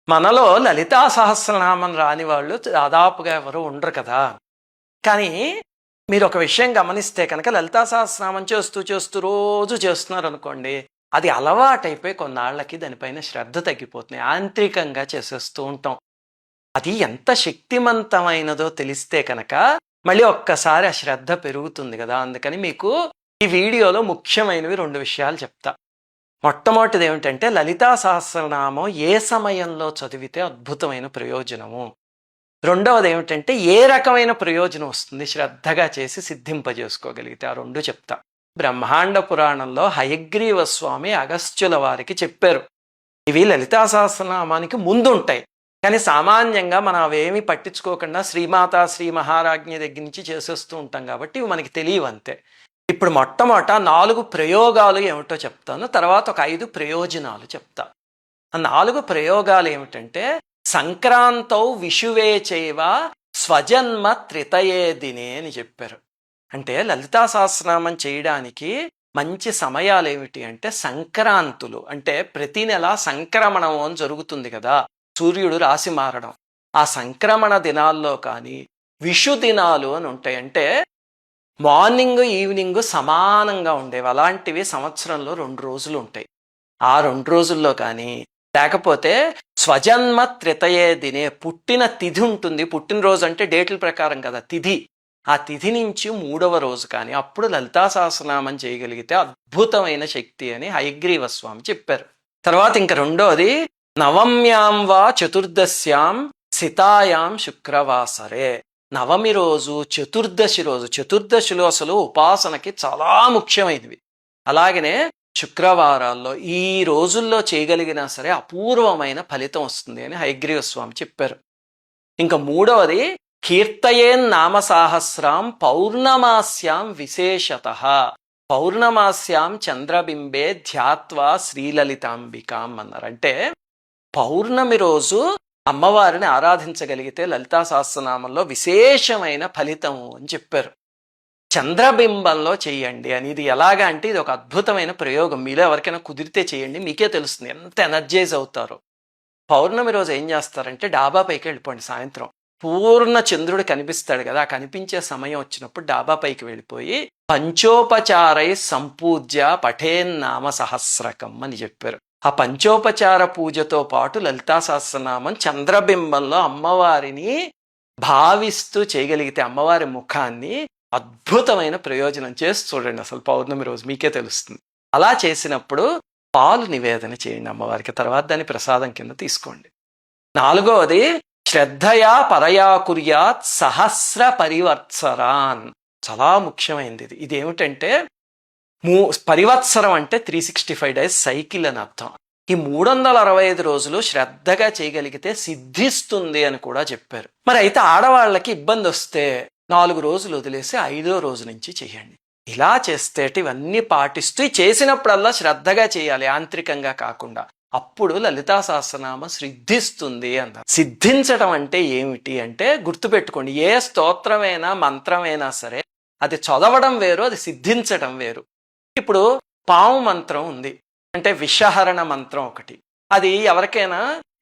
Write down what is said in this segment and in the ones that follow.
మనలో లలితా సహస్రనామం రాని వాళ్ళు దాదాపుగా ఎవరు ఉండరు కదా. కానీ మీరు ఒక విషయం గమనిస్తే కనుక లలితా సహస్రనామం చేస్తూ చేస్తూ రోజు చేస్తున్నారు అనుకోండి, అది అలవాటైపోయి కొన్నాళ్ళకి దానిపైన శ్రద్ధ తగ్గిపోతుంది. యాంత్రికంగా చేసేస్తూ ఉంటాం. అది ఎంత శక్తివంతమైనదో తెలిస్తే కనుక మళ్ళీ ఒక్కసారి ఆ శ్రద్ధ పెరుగుతుంది కదా. అందుకని మీకు ఈ వీడియోలో ముఖ్యమైనవి 2 విషయాలు చెప్తా. మొట్టమొదటిది ఏమిటంటే లలితా సహస్రనామం ఏ సమయంలో చదివితే అద్భుతమైన ప్రయోజనము. రెండవది ఏమిటంటే ఏ రకమైన ప్రయోజనం వస్తుంది శ్రద్ధగా చేసి సిద్ధింపజేసుకోగలిగితే. ఆ 2 చెప్తా. బ్రహ్మాండ పురాణంలో హయగ్రీవ స్వామి అగస్త్యుల వారికి చెప్పారు. ఇవి లలితా సహస్రనామానికి ముందు ఉంటాయి, కానీ సామాన్యంగా మనం అవేమీ పట్టించుకోకుండా శ్రీమాత శ్రీ మహారాజ్ఞి దగ్గర నుంచి చేసేస్తూ ఉంటాం కాబట్టి ఇవి మనకి తెలియవు అంతే. ఇప్పుడు మొట్టమొదట 4 ప్రయోగాలు ఏమిటో చెప్తాను, తర్వాత ఒక 5 ప్రయోజనాలు చెప్తా. ఆ 4 ప్రయోగాలు ఏమిటంటే సంక్రాంతౌ విషువే చైవ స్వజన్మ త్రితయే దినే అని చెప్పారు. అంటే లలితా సహస్రనామం చేయడానికి మంచి సమయాలు ఏమిటి అంటే సంక్రాంతులు, అంటే ప్రతి నెల సంక్రమణం అని జరుగుతుంది కదా, సూర్యుడు రాశి మారడం. ఆ సంక్రమణ దినాల్లో కానీ విషు దినాలు అని ఉంటాయి, అంటే మార్నింగ్ ఈవినింగ్ సమానంగా ఉండేవి. అలాంటివి సంవత్సరంలో 2 రోజులు ఉంటాయి. ఆ 2 రోజుల్లో కానీ లేకపోతే స్వజన్మ త్రితయే దినే పుట్టిన తిథి ఉంటుంది. పుట్టినరోజు అంటే డేట్ల ప్రకారం కదా తిథి. ఆ తిథి నుంచి 3వ రోజు కానీ అప్పుడు లలితా సహస్రనామం చేయగలిగితే అద్భుతమైన శక్తి అని హయగ్రీవ స్వామి చెప్పారు. తర్వాత ఇంక రెండోది నవమ్యాం వా చతుర్దశ్యాం సితాయాం శుక్రవాసరే. నవమి రోజు చతుర్దశి రోజు, చతుర్దశిలో అసలు ఉపాసనకి చాలా ముఖ్యమైనవి. అలాగనే శుక్రవారాల్లో ఈ రోజుల్లో చేయగలిగినా సరే అపూర్వమైన ఫలితం వస్తుంది అని హయగ్రీవ స్వామి చెప్పారు. ఇంకా మూడవది కీర్తయేన్ నామ సాహస్రాం పౌర్ణమాస్యాం విశేషత. పౌర్ణమాస్యాం చంద్రబింబే ధ్యాత్వా శ్రీలలితాంబికాం అన్నారు. అంటే పౌర్ణమి రోజు అమ్మవారిని ఆరాధించగలిగితే లలితా సహస్రనామంలో విశేషమైన ఫలితం అని చెప్పారు. చంద్రబింబంలో చేయండి అని. ఇది ఎలాగా అంటే ఇది ఒక అద్భుతమైన ప్రయోగం. మీలో ఎవరికైనా కుదిరితే చేయండి, మీకే తెలుస్తుంది ఎంత ఎనర్జైజ్ అవుతారో. పౌర్ణమి రోజు ఏం చేస్తారంటే డాబా పైకి వెళ్ళిపోండి. సాయంత్రం పూర్ణ చంద్రుడు కనిపిస్తాడు కదా, ఆ కనిపించే సమయం వచ్చినప్పుడు డాబా పైకి వెళ్ళిపోయి పంచోపచారై సంపూజ్య పఠేన్నామ సహస్రకం అని చెప్పారు. ఆ పంచోపచార పూజతో పాటు లలితా సహస్రనామం చంద్రబింబంలో అమ్మవారిని భావిస్తూ చేయగలిగితే అమ్మవారి ముఖాన్ని అద్భుతమైన ప్రయోజనం చేసి చూడండి. అసలు పౌర్ణమి రోజు మీకే తెలుస్తుంది. అలా చేసినప్పుడు పాలు నివేదన చేయండి అమ్మవారికి, తర్వాత దాన్ని ప్రసాదం కింద తీసుకోండి. 4వది శ్రద్ధయా పరయా కుర్యాత్ సహస్ర పరివత్సరాన్. చాలా ముఖ్యమైనది ఇది. ఇదేమిటంటే పరివత్సరం అంటే 365 డేస్ సైకిల్ అని అర్థం. ఈ 365 రోజులు శ్రద్ధగా చేయగలిగితే సిద్ధిస్తుంది అని కూడా చెప్పారు. మరి అయితే ఆడవాళ్ళకి ఇబ్బంది వస్తే 4 రోజులు వదిలేసి 5వ రోజు నుంచి చేయండి. ఇలా చేస్తే ఇవన్నీ పాటిస్తూ చేసినప్పుడల్లా శ్రద్ధగా చేయాలి, యాంత్రికంగా కాకుండా. అప్పుడు లలితా సహస్రనామం సిద్ధిస్తుంది అన్నారు. సిద్ధించడం అంటే ఏమిటి అంటే గుర్తుపెట్టుకోండి, ఏ స్తోత్రమైనా మంత్రమైనా సరే అది చదవడం వేరు, అది సిద్ధించడం వేరు. ఇప్పుడు పాము మంత్రం ఉంది, అంటే విషహరణ మంత్రం ఒకటి. అది ఎవరికైనా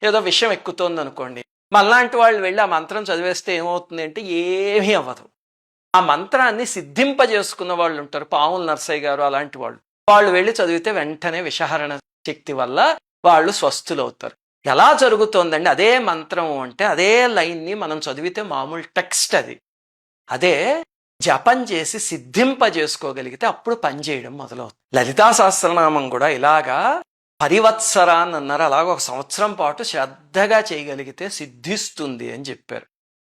ఏదో విషయం ఎక్కుతోంది అనుకోండి, మళ్ళాంటి వాళ్ళు వెళ్ళి ఆ మంత్రం చదివేస్తే ఏమవుతుంది అంటే ఏమీ అవ్వదు. ఆ మంత్రాన్ని సిద్ధింపజేసుకున్న వాళ్ళు ఉంటారు, పాముల నర్సయ్య గారు అలాంటి వాళ్ళు వెళ్ళి చదివితే వెంటనే విషహరణ శక్తి వల్ల వాళ్ళు స్వస్థులవుతారు. ఎలా జరుగుతోందండి? అదే మంత్రం అంటే అదే లైన్ని మనం చదివితే మామూలు టెక్స్ట్ అది, అదే జపం చేసి సిద్ధింపజేసుకోగలిగితే అప్పుడు పనిచేయడం మొదలవుతుంది. లలితా సహస్రనామం కూడా ఇలాగా పరివత్సరాన్ని అన్నారు. అలాగ 1 సంవత్సరం పాటు శ్రద్ధగా చేయగలిగితే సిద్ధిస్తుంది అని చెప్పారు.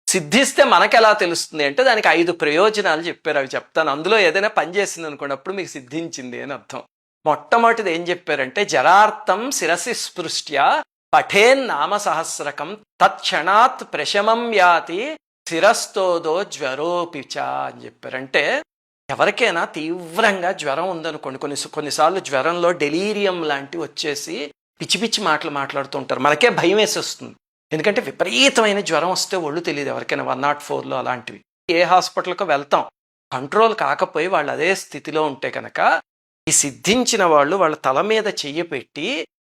సిద్ధిస్తే మనకు ఎలా తెలుస్తుంది అంటే దానికి 5 ప్రయోజనాలు చెప్పారు, అవి చెప్తాను. అందులో ఏదైనా పని చేసింది అనుకోండి, అప్పుడు మీకు సిద్ధించింది అని అర్థం. మొట్టమొదటిది ఏం చెప్పారంటే జరార్థం శిరసి స్పృష్ట్య పఠేన్ నామ సహస్రకం తత్క్షణాత్ ప్రశమం యాతి శిరస్తోదో జ్వరోపిచ అని చెప్పారంటే ఎవరికైనా తీవ్రంగా జ్వరం ఉందనుకోండి, కొన్నిసార్లు జ్వరంలో డెలీరియం లాంటివి వచ్చేసి పిచ్చి పిచ్చి మాటలు మాట్లాడుతూ ఉంటారు. మనకే భయం వేసేస్తుంది, ఎందుకంటే విపరీతమైన జ్వరం వస్తే ఒళ్ళు తెలియదు ఎవరికైనా. 104లో అలాంటివి ఏ హాస్పిటల్కో వెళ్తాం, కంట్రోల్ కాకపోయి వాళ్ళు అదే స్థితిలో ఉంటే కనుక ఈ సిద్ధించిన వాళ్ళు వాళ్ళ తల మీద చెయ్యి పెట్టి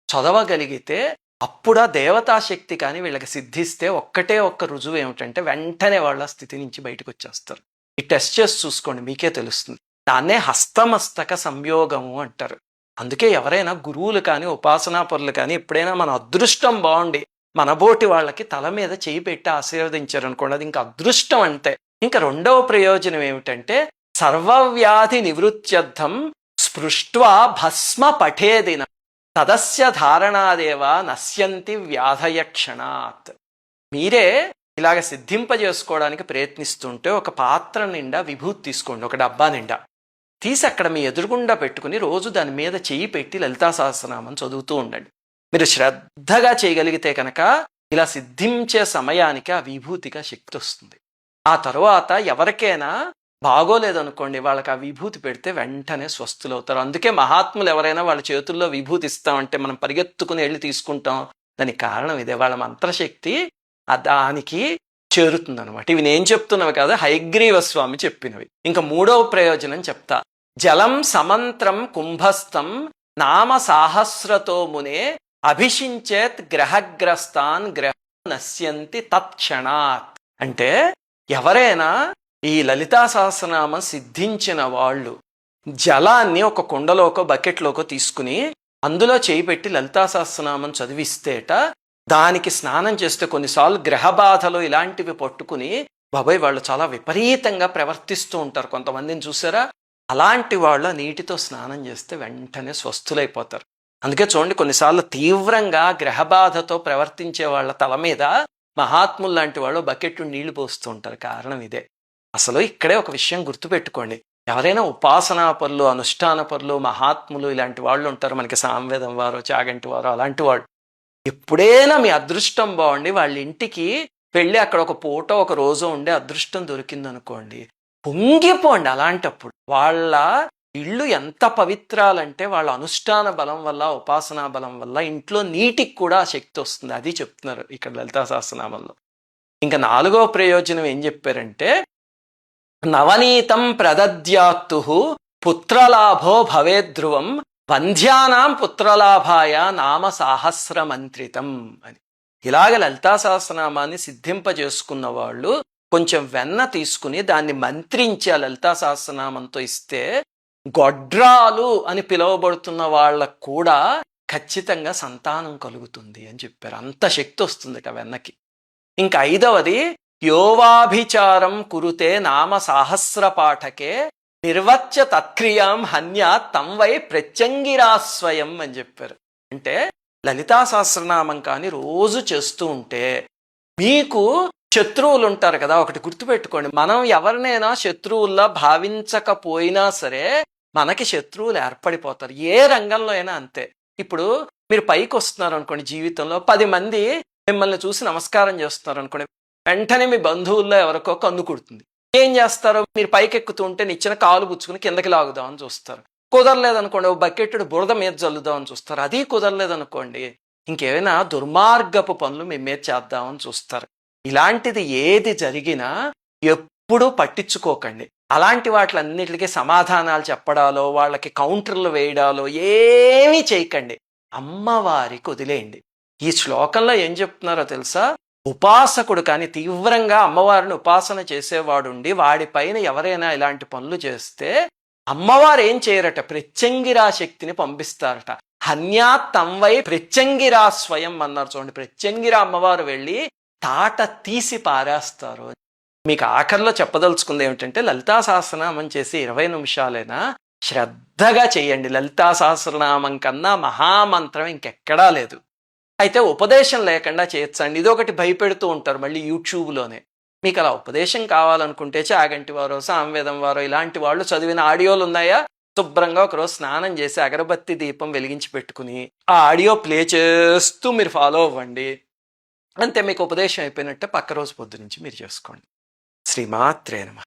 చదవగలిగితే అప్పుడు ఆ దేవతాశక్తి కానీ వీళ్ళకి సిద్ధిస్తే ఒక్కటే ఒక్క రుజువు ఏమిటంటే వెంటనే వాళ్ళ స్థితి నుంచి బయటకు వచ్చేస్తారు. ఈ టెస్ట్ చేసి చూసుకోండి, మీకే తెలుస్తుంది. దాన్నే హస్తమస్తక సంయోగము అంటారు. అందుకే ఎవరైనా గురువులు కానీ ఉపాసనాపరులు కానీ ఎప్పుడైనా మన అదృష్టం బాగుండి మనబోటి వాళ్ళకి తల మీద చేయి పెట్టి ఆశీర్వదించారు అనుకోండి, అది ఇంకా అదృష్టం అంతే. ఇంకా రెండవ ప్రయోజనం ఏమిటంటే సర్వవ్యాధి నివృత్త్యర్థం స్పృష్ట్వా భస్మ పఠేదిన తదస్య ధారణాదేవ నశ్యంతి వ్యాధయక్షణాత్. మీరే ఇలాగ సిద్ధింపజేసుకోవడానికి ప్రయత్నిస్తుంటే ఒక పాత్ర నిండా విభూతి తీసుకోండి, ఒక డబ్బా నిండా తీసి అక్కడ మీ ఎదురుగుండా పెట్టుకుని రోజు దాని మీద చెయ్యి పెట్టి లలితా సహస్రనామం చదువుతూ ఉండండి. మీరు శ్రద్ధగా చేయగలిగితే కనుక ఇలా సిద్ధించే సమయానికి ఆ విభూతిగా శక్తి వస్తుంది. ఆ తరువాత ఎవరికైనా బాగోలేదనుకోండి, వాళ్ళకి ఆ విభూతి పెడితే వెంటనే స్వస్థులవుతారు. అందుకే మహాత్ములు ఎవరైనా వాళ్ళ చేతుల్లో విభూతి ఇస్తామంటే మనం పరిగెత్తుకుని వెళ్ళి తీసుకుంటాం. దానికి కారణం ఇదే, వాళ్ళ మంత్రశక్తి దానికి చేరుతుంది అనమాట. ఇవి నేను చెప్తున్నవి కాదు, హయగ్రీవ స్వామి చెప్పినవి. ఇంకా మూడవ ప్రయోజనం చెప్తా. జలం సమంత్రం కుంభస్థం నామ సాహస్రతో మునే అభిషించేత్ గ్రహగ్రస్తాన్ గ్రహ నశ్యంతి తత్క్షణాత్. అంటే ఎవరైనా ఈ లలితా సహస్రనామం సిద్ధించిన వాళ్ళు జలాన్ని ఒక కుండలోకో బకెట్లోకో తీసుకుని అందులో చేయి పెట్టి లలితా సహస్రనామం చదివిస్తేట దానికి స్నానం చేస్తే కొన్నిసార్లు గ్రహ బాధలు ఇలాంటివి పట్టుకుని బాబాయ్ వాళ్ళు చాలా విపరీతంగా ప్రవర్తిస్తూ ఉంటారు. కొంతమందిని చూసారా, అలాంటి వాళ్ళ నీటితో స్నానం చేస్తే వెంటనే స్వస్థులైపోతారు. అందుకే చూడండి, కొన్నిసార్లు తీవ్రంగా గ్రహబాధతో ప్రవర్తించే వాళ్ళ తల మీద మహాత్ములు లాంటి వాళ్ళు బకెట్ నీళ్లు పోస్తూ ఉంటారు. కారణం ఇదే. అసలు ఇక్కడే ఒక విషయం గుర్తుపెట్టుకోండి, ఎవరైనా ఉపాసనా పరులు, అనుష్ఠాన పరులు, మహాత్ములు ఇలాంటి వాళ్ళు ఉంటారు మనకి, సామవేదం వారో చాగంటి వారో అలాంటి వాళ్ళు. ఎప్పుడైనా మీ అదృష్టం బాగుండి వాళ్ళ ఇంటికి వెళ్ళి అక్కడ ఒక పూట ఒక రోజు ఉండే అదృష్టం దొరికిందనుకోండి, పొంగిపోండి. అలాంటప్పుడు వాళ్ళ ఇళ్ళు ఎంత పవిత్రాలంటే వాళ్ళ అనుష్ఠాన బలం వల్ల, ఉపాసనా బలం వల్ల ఇంట్లో నీటికి కూడా శక్తి వస్తుంది. అది చెప్తున్నారు ఇక్కడ లలితా సహస్రనామంలో. ఇంకా నాలుగవ ప్రయోజనం ఏం చెప్పారంటే నవనీతం ప్రదద్యాత్తు పుత్రలాభో భవేద్ధ్రువం వంధ్యానాం పుత్రలాభాయ నామ సాహస్రమంత్రితం అని. ఇలాగ లలితా సహస్రనామాన్ని సిద్ధింపజేసుకున్న వాళ్ళు కొంచెం వెన్న తీసుకుని దాన్ని మంత్రించి ఆ లలితా సహస్రనామంతో ఇస్తే గొడ్రాలు అని పిలువబడుతున్న వాళ్ళకు కూడా ఖచ్చితంగా సంతానం కలుగుతుంది అని చెప్పారు. అంత శక్తి వస్తుందిట వెన్నకి. ఇంకా ఐదవది యోవాభిచారం కురుతే నామ సాహస్ర పాఠకే నిర్వచ్య తత్క్రియాం హన్యా తం వై ప్రత్యంగిరాస్వయం అని చెప్పారు. అంటే లలితా సహస్రనామం కానీ రోజు చేస్తూ ఉంటే మీకు శత్రువులు ఉంటారు కదా, ఒకటి గుర్తుపెట్టుకోండి, మనం ఎవరినైనా శత్రువుల్లా భావించకపోయినా సరే మనకి శత్రువులు ఏర్పడిపోతారు. ఏ రంగంలో అయినా అంతే. ఇప్పుడు మీరు పైకి వస్తున్నారు అనుకోండి, జీవితంలో 10 మంది మిమ్మల్ని చూసి నమస్కారం చేస్తున్నారు అనుకోండి, వెంటనే మీ బంధువుల్లో ఎవరికో కన్ను కుడుతుంది. ఏం చేస్తారు, మీరు పైకి ఎక్కుతూ ఉంటే నిచ్చిన కాలు పుచ్చుకుని కిందకి లాగుదామని చూస్తారు. కుదరలేదనుకోండి ఓ బకెట్టుడు బురద మీద జల్లుదామని చూస్తారు. అది కుదరలేదనుకోండి ఇంకేమైనా దుర్మార్గపు పనులు మీ మీద చేద్దామని చూస్తారు. ఇలాంటిది ఏది జరిగినా ఎప్పుడూ పట్టించుకోకండి. అలాంటి వాటిలన్నిటికీ సమాధానాలు చెప్పడాలో, వాళ్ళకి కౌంటర్లు వేయడాలో ఏమీ చేయకండి. అమ్మవారికి వదిలేయండి. ఈ శ్లోకంలో ఏం చెప్తున్నారో తెలుసా, ఉపాసకుడు కానీ తీవ్రంగా అమ్మవారిని ఉపాసన చేసేవాడుండి వాడిపైన ఎవరైనా ఇలాంటి పనులు చేస్తే అమ్మవారు ఏం చేయరట, ప్రత్యంగిరా శక్తిని పంపిస్తారట. హన్యా తంవై ప్రత్యంగిరా స్వయం అన్నారు. చూడండి, ప్రత్యంగిరా అమ్మవారు వెళ్ళి తాట తీసి పారేస్తారు. మీకు ఆఖరిలో చెప్పదలుచుకుంది ఏమిటంటే లలితా సహస్రనామం చేసి 20 నిమిషాలైనా శ్రద్ధగా చేయండి. లలితా సహస్రనామం కన్నా మహామంత్రం ఇంకెక్కడా లేదు. అయితే ఉపదేశం లేకుండా చేయొచ్చండి. ఇదొకటి భయపెడుతూ ఉంటారు మళ్ళీ యూట్యూబ్లోనే. మీకు అలా ఉపదేశం కావాలనుకుంటే చాగంటి వారో, సామవేదం వారో ఇలాంటి వాళ్ళు చదివిన ఆడియోలు ఉన్నాయా, శుభ్రంగా ఒకరోజు స్నానం చేసి అగరబత్తి దీపం వెలిగించి పెట్టుకుని ఆ ఆడియో ప్లే చేస్తూ మీరు ఫాలో అవ్వండి. అంతే, మీకు ఉపదేశం అయిపోయినట్టే. పక్క రోజు పొద్దు నుంచి మీరు చేసుకోండి. శ్రీమాత్రే నమః.